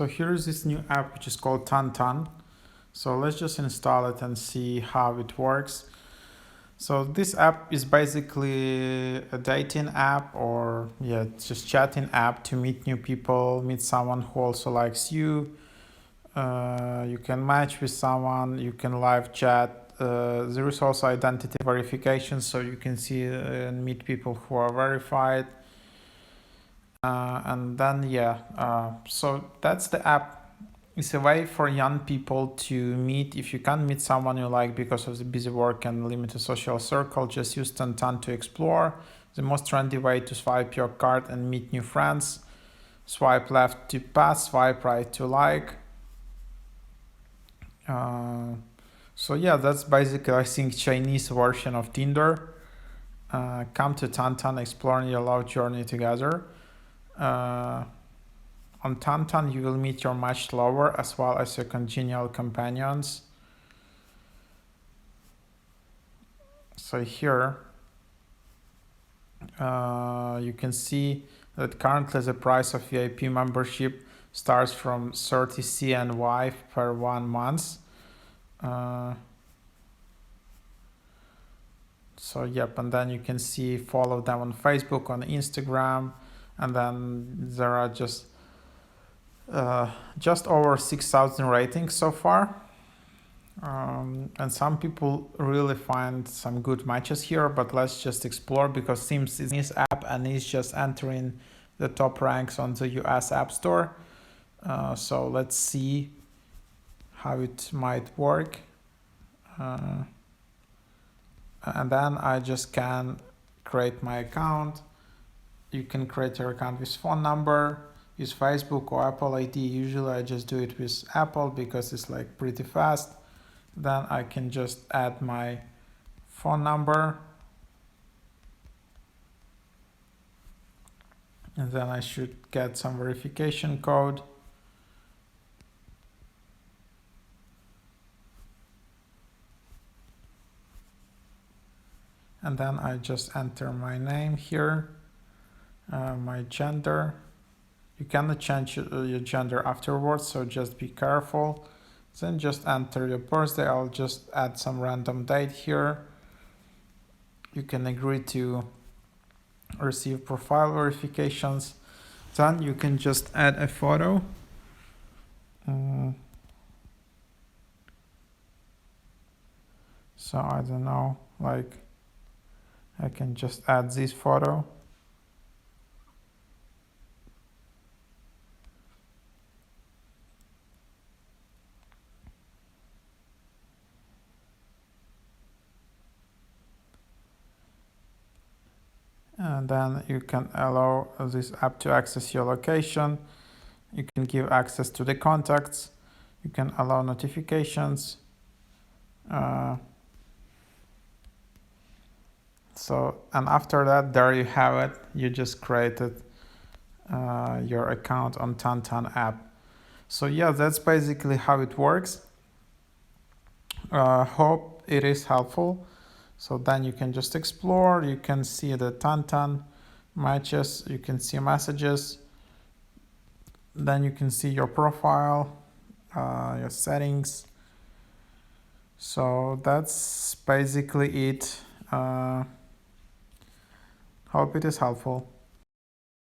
So here's this new app which is called TANTAN. So let's just install it and see how it works. So this app is basically a dating app, or it's just chatting app to meet new people, meet someone who also likes you. You can match with someone, you can live chat. There is also identity verification, so you can see and meet people who are verified. And then so that's the app. It's a way for young people to meet. If you can't meet someone you like because of the busy work and limited social circle, just use TANTAN to explore. The most trendy way to swipe your card and meet new friends. Swipe left to pass, swipe right to like. That's basically, I think, Chinese version of Tinder. Come to TANTAN, exploring your love journey together. On TANTAN, you will meet your matched lover as well as your congenial companions. So here, you can see that currently the price of VIP membership starts from 30 CNY per 1 month. And then you can see, follow them on Facebook, on Instagram, and then there are just over 6,000 ratings so far. And some people really find some good matches here, but let's just explore, because Sims is this app and is just entering the top ranks on the US App Store. So let's see how it might work. And then I just can create my account. You can create your account with phone number, use Facebook or Apple ID. Usually I just do it with Apple because it's like pretty fast. Then I can just add my phone number. And then I should get some verification code. And then I just enter my name here, my gender. You cannot change your gender afterwards, so just be careful. Then just enter your birthday. I'll just add some random date here. You can agree to receive profile verifications. Then you can just add a photo. So I don't know, like I can just add this photo. And then you can allow this app to access your location. You can give access to the contacts. You can allow notifications. And after that, there you have it. You just created your account on TANTAN app. So that's basically how it works. Hope it is helpful. So then you can just explore. You can see the TANTAN matches. You can see messages. Then you can see your profile, your settings. So that's basically it. Hope it is helpful.